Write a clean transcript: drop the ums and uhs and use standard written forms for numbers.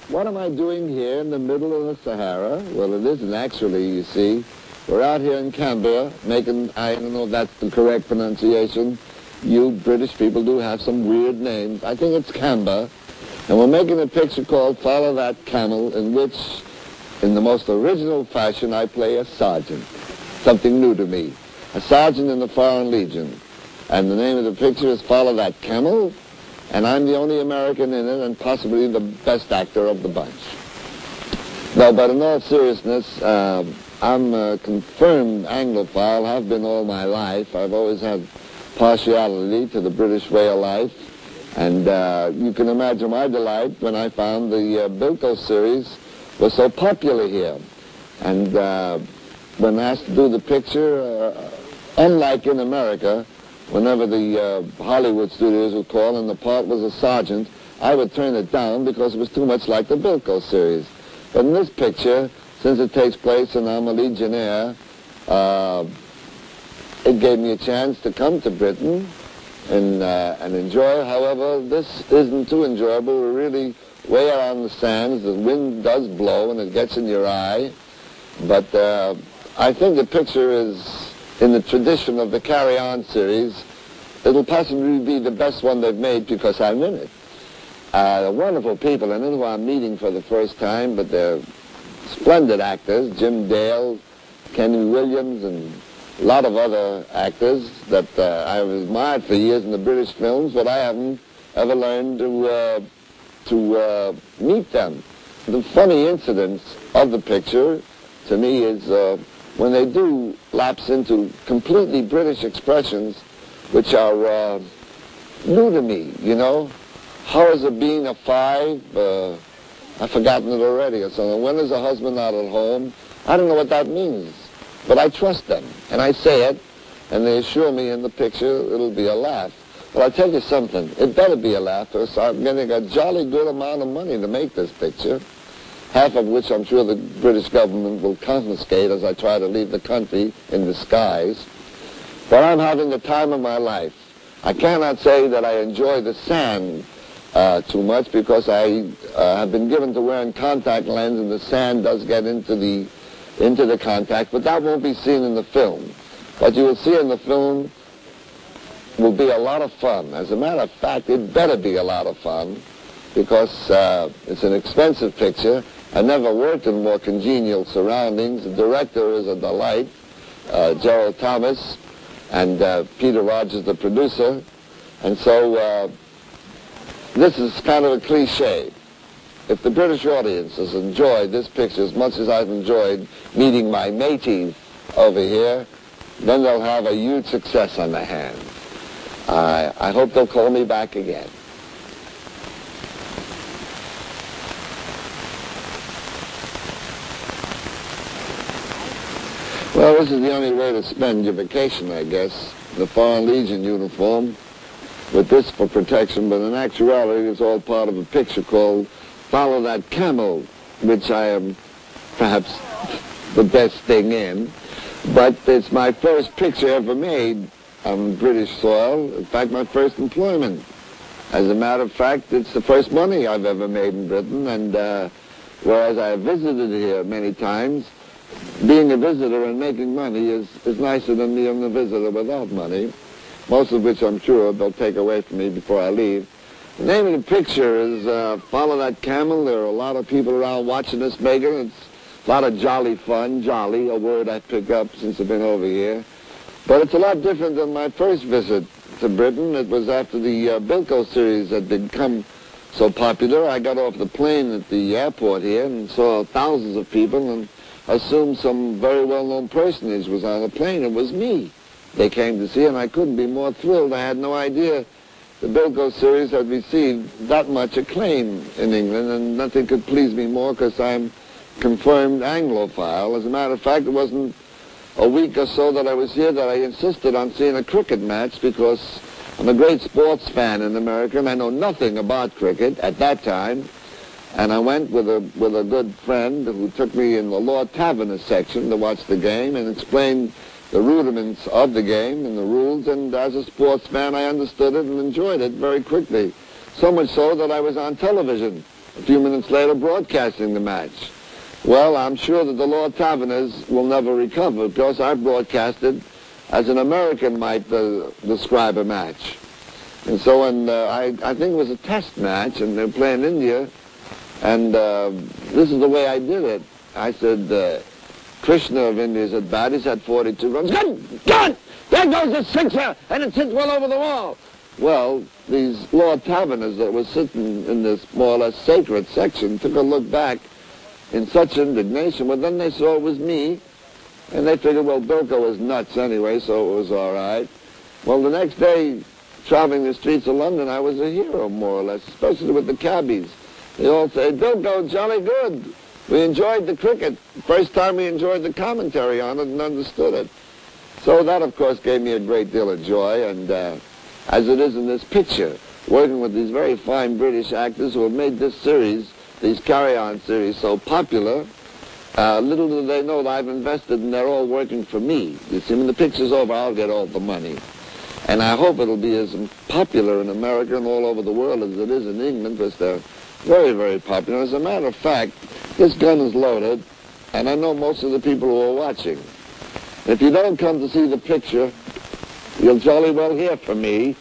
What am I doing here in the middle of the Sahara? Well, it isn't actually, you see. We're out here in Canberra making, I don't know if that's the correct pronunciation. You British people do have some weird names. I think it's Canberra. And we're making a picture called Follow That Camel, in which, in the most original fashion, I play a sergeant. Something new to me. A sergeant in the Foreign Legion. And the name of the picture is Follow That Camel. And I'm the only American in it, and possibly the best actor of the bunch. No, but in all seriousness, I'm a confirmed Anglophile, have been all my life. I've always had partiality to the British way of life. And you can imagine my delight when I found the Bilko series was so popular here. And when asked to do the picture, unlike in America, whenever the Hollywood studios would call and the part was a sergeant, I would turn it down because it was too much like the Bilko series. But in this picture, since it takes place and I'm a Legionnaire, it gave me a chance to come to Britain and enjoy. However, this isn't too enjoyable. We're really way out on the sands. The wind does blow and it gets in your eye. But I think the picture is in the tradition of the Carry On series. It'll possibly be the best one they've made because I'm in it. They're wonderful people, and who I'm meeting for the first time, but they're splendid actors. Jim Dale, Kenny Williams, and a lot of other actors that I've admired for years in the British films, but I haven't ever learned to meet them. The funny incidents of the picture, to me, is when they do lapse into completely British expressions, which are new to me, you know. How is it being a five? I've forgotten it already or something. When is a husband not at home? I don't know what that means, but I trust them, and I say it, and they assure me in the picture it'll be a laugh. But I'll tell you something, it better be a laugh, or so I'm getting a jolly good amount of money to make this picture, half of which I'm sure the British government will confiscate as I try to leave the country in disguise. But I'm having the time of my life. I cannot say that I enjoy the sand too much because I have been given to wearing contact lens and the sand does get into the contact, but that won't be seen in the film. What you will see in the film will be a lot of fun. As a matter of fact, it better be a lot of fun because it's an expensive picture. I never worked in more congenial surroundings. The director is a delight, Gerald Thomas, and Peter Rogers, the producer. And so this is kind of a cliche. If the British audience has enjoyed this picture as much as I've enjoyed meeting my mateys over here, then they'll have a huge success on their hands. I hope they'll call me back again. Well, this is the only way to spend your vacation, I guess. The Foreign Legion uniform, with this for protection, but in actuality it's all part of a picture called Follow That Camel, which I am perhaps the best thing in. But it's my first picture ever made on British soil. In fact, my first employment. As a matter of fact, it's the first money I've ever made in Britain, and whereas I have visited here many times, being a visitor and making money is nicer than being a visitor without money, most of which I'm sure they'll take away from me before I leave. The name of the picture is Follow That Camel. There are a lot of people around watching this making. It's a lot of jolly fun. Jolly, a word I picked up since I've been over here. But it's a lot different than my first visit to Britain. It was after the Bilko series had become so popular. I got off the plane at the airport here and saw thousands of people and assumed some very well-known personage was on the plane. It was me they came to see, and I couldn't be more thrilled. I had no idea the Bilko series had received that much acclaim in England, and nothing could please me more because I'm confirmed Anglophile. As a matter of fact, it wasn't a week or so that I was here that I insisted on seeing a cricket match because I'm a great sports fan in America, and I know nothing about cricket at that time. And I went with a good friend who took me in the Lord Taverner section to watch the game and explained the rudiments of the game and the rules, and as a sportsman I understood it and enjoyed it very quickly. So much so that I was on television a few minutes later broadcasting the match. Well, I'm sure that the Lord Taverners will never recover because I broadcasted as an American might describe a match. And so when I think it was a test match, and they were playing India, and this is the way I did it. I said, Krishna of India's at bat. He's had 42 runs. Good! Good! There goes the sixer, and it's hit well over the wall. Well, these Lord Taverners that were sitting in this more or less sacred section took a look back in such indignation. Well, then they saw it was me, and they figured, well, Bilko was nuts anyway, so it was all right. Well, the next day, traveling the streets of London, I was a hero, more or less, especially with the cabbies. They all say, Bilko, jolly good. We enjoyed the cricket. First time we enjoyed the commentary on it and understood it. So that, of course, gave me a great deal of joy, and as it is in this picture, working with these very fine British actors who have made this series, these carry-on series, so popular, little do they know that I've invested and they're all working for me. You see, when the picture's over, I'll get all the money. And I hope it'll be as popular in America and all over the world as it is in England, because they're very, very popular. As a matter of fact, this gun is loaded, and I know most of the people who are watching. If you don't come to see the picture, you'll jolly well hear from me.